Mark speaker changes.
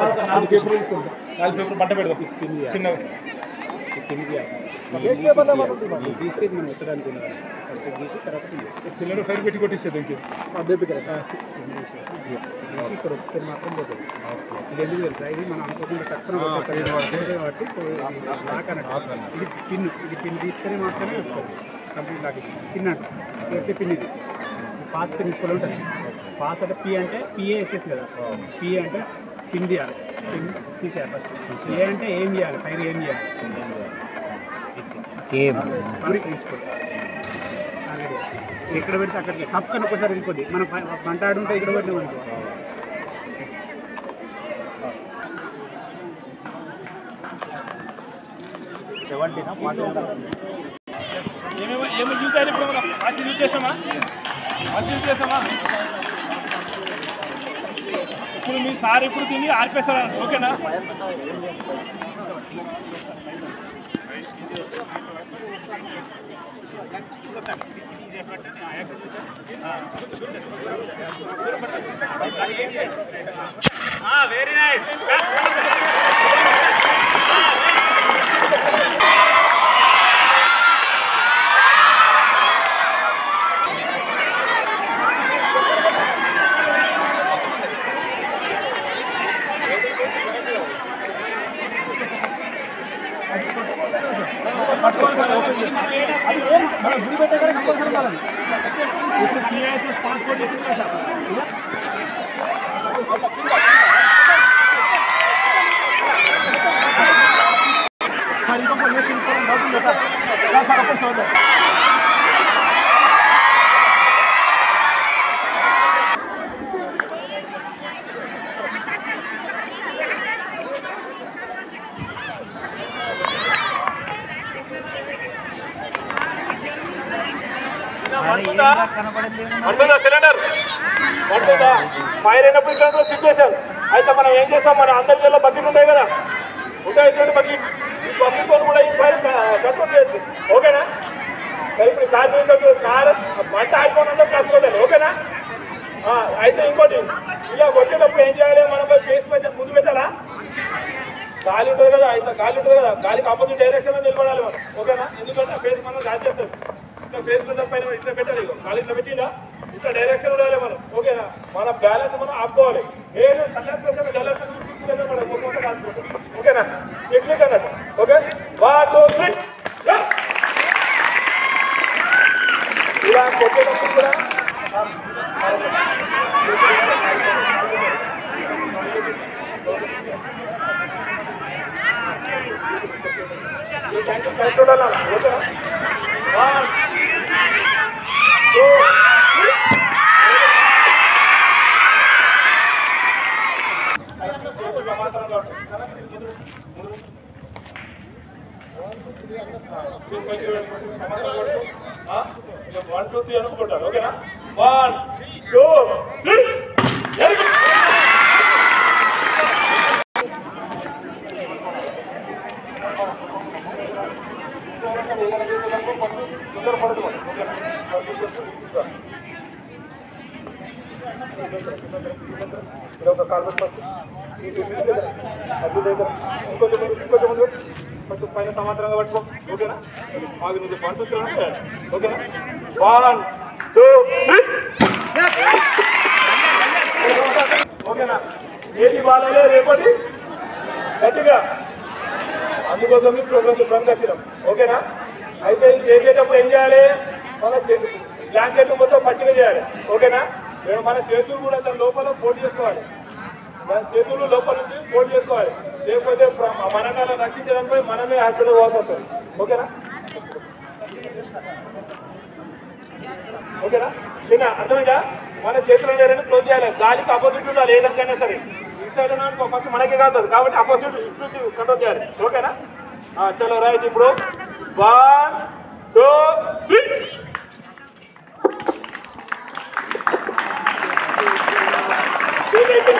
Speaker 1: 4 పేపర్లు తీసుకోండి సార్ 4 పేపర్లు పంట పెడదాం చిన్నగా తీస్తే మనం ఎత్తడానికి తీసి తర్వాత సిలిండర్ ఫైర్ పెట్టి కొట్టిస్తుంది ఇంకే ఇక్కడ ఒక్కటి మాత్రం పోతుంది ఇది ఎందుకు తెలుసా ఇది మనం అనుకోకుండా తక్కువ కాబట్టి ఇది పిన్ తీస్తేనే మాత్రమే వస్తుంది కంప్లీట్ లాగా పిన్ అంట సేఫ్టీ పిన్ ఇది పాస్ పిన్ తీసుకోవాలి ఉంటుంది పాస్ అంటే పి అంటే పిఏఎస్ఎస్ కదా పి అంటే పిన్ తీయాలి పిన్ తీసేయాలి ఫస్ట్ ఏ అంటే ఏం చేయాలి ఫైర్ ఏం చేయాలి ఎక్కడ పెడితే అక్కడికి తప్పని ఒకసారి వెళ్ళిపోద్ది మనం పంట ఆడుంటే ఇక్కడ పెట్టినామనుకో ఏమి యూజ్ అయ్యి ఇప్పుడు మనం మంచి యూజ్ చేసామా ఇప్పుడు మీ సార్ ఇప్పుడు తిని ఆర్పేస్తారా ఓకేనా వెరీ నైస్ మనం గుడి పెట్టగానే కంపల్సరీ కావాలి ఇప్పుడు పిఎస్ఎస్ పాస్పోర్ట్ ఎక్కడ సార్ సిలిండర్ ఫైర్ అయినప్పుడు ఇక్కడ సిచ్యువేషన్ అయితే మనం ఏం చేస్తాం మన అందరి జిల్లా బకెట్ ఉంటాయి కదా ఉంటాయి బకెట్ బకెట్తో కూడా ఈ ఫైర్ కంట్రోల్ చేయొచ్చు ఓకేనా ఇప్పుడు సార్ మంట ఆగిపోయినంత కష్టపడాలి ఓకేనా అయితే ఇంకోటి ఇలా వచ్చేటప్పుడు ఏం చేయాలి మనం ఫేస్ ముందు పెట్టాలా గాలి ఉంటుంది కదా అయితే గాలి ఉంటుంది కదా గాలికి ఆపోజిట్ డైరెక్షన్లో నిలబడాలి మనం ఓకేనా ఎందుకంటే ఫేస్ మనం గాలి చేస్తాం ఇట్లా ఫేస్ పైన ఇట్లా పెట్టాలి గాలి ఇట్లా పెట్టినా ఇట్లా డైరెక్షన్ ఉండాలి మనం ఓకేనా మన బ్యాలెన్స్ మనం ఆపుకోవాలి ఏదో ఓకేనా టెక్నిక్ అన్నట్టు ఓకే 1 2 3 ఇలా కొట్టేటప్పుడు కూడా ఈ ట్యాంక్ కరెక్ట్ ఉండాలి ఓకేనా 1 2 1 2 3 అనుకుంటారు ఓకేనా 1 2 3 ఒక కార్బన్ కొంచెం పైన సమాంతరంగా పట్టుకో ఓకేనా మాకు నుంచి పంపిస్తున్నాను ఓకేనా 1 2 3 ఓకేనా ఏది బాగాలే రేపటి గట్టిగా అందుకోసం ప్రోగ్రామ్ శుభ్రంగా వచ్చినాం ఓకేనా అయితే చేసేటప్పుడు ఏం చేయాలి మన బ్లాంకెట్ మొత్తం పచ్చిగా చేయాలి ఓకేనా మన చేతులు కూడా దాని లోపల పోటీ చేసుకోవాలి దాని చేతులు లోపల నుంచి పోటీ చేసుకోవాలి లేకపోతే మనకాలను రక్షించడంపై మనమే హాస్పిటల్ పోవాల్సి వస్తుంది ఓకేనా ఓకేనా చిన్న అర్థమైందా మన చేతులు అనేది క్లోజ్ చేయాలి గాలికి ఆపోజిట్ ఉండాలి ఏదైనా సరే ఈ సైడ్ ఫస్ట్ మనకే కాదు కాబట్టి ఆపోజిట్ ఇటు కంట్రోల్ చేయాలి ఓకేనా చలో రైట్ ఇప్పుడు 1 2 3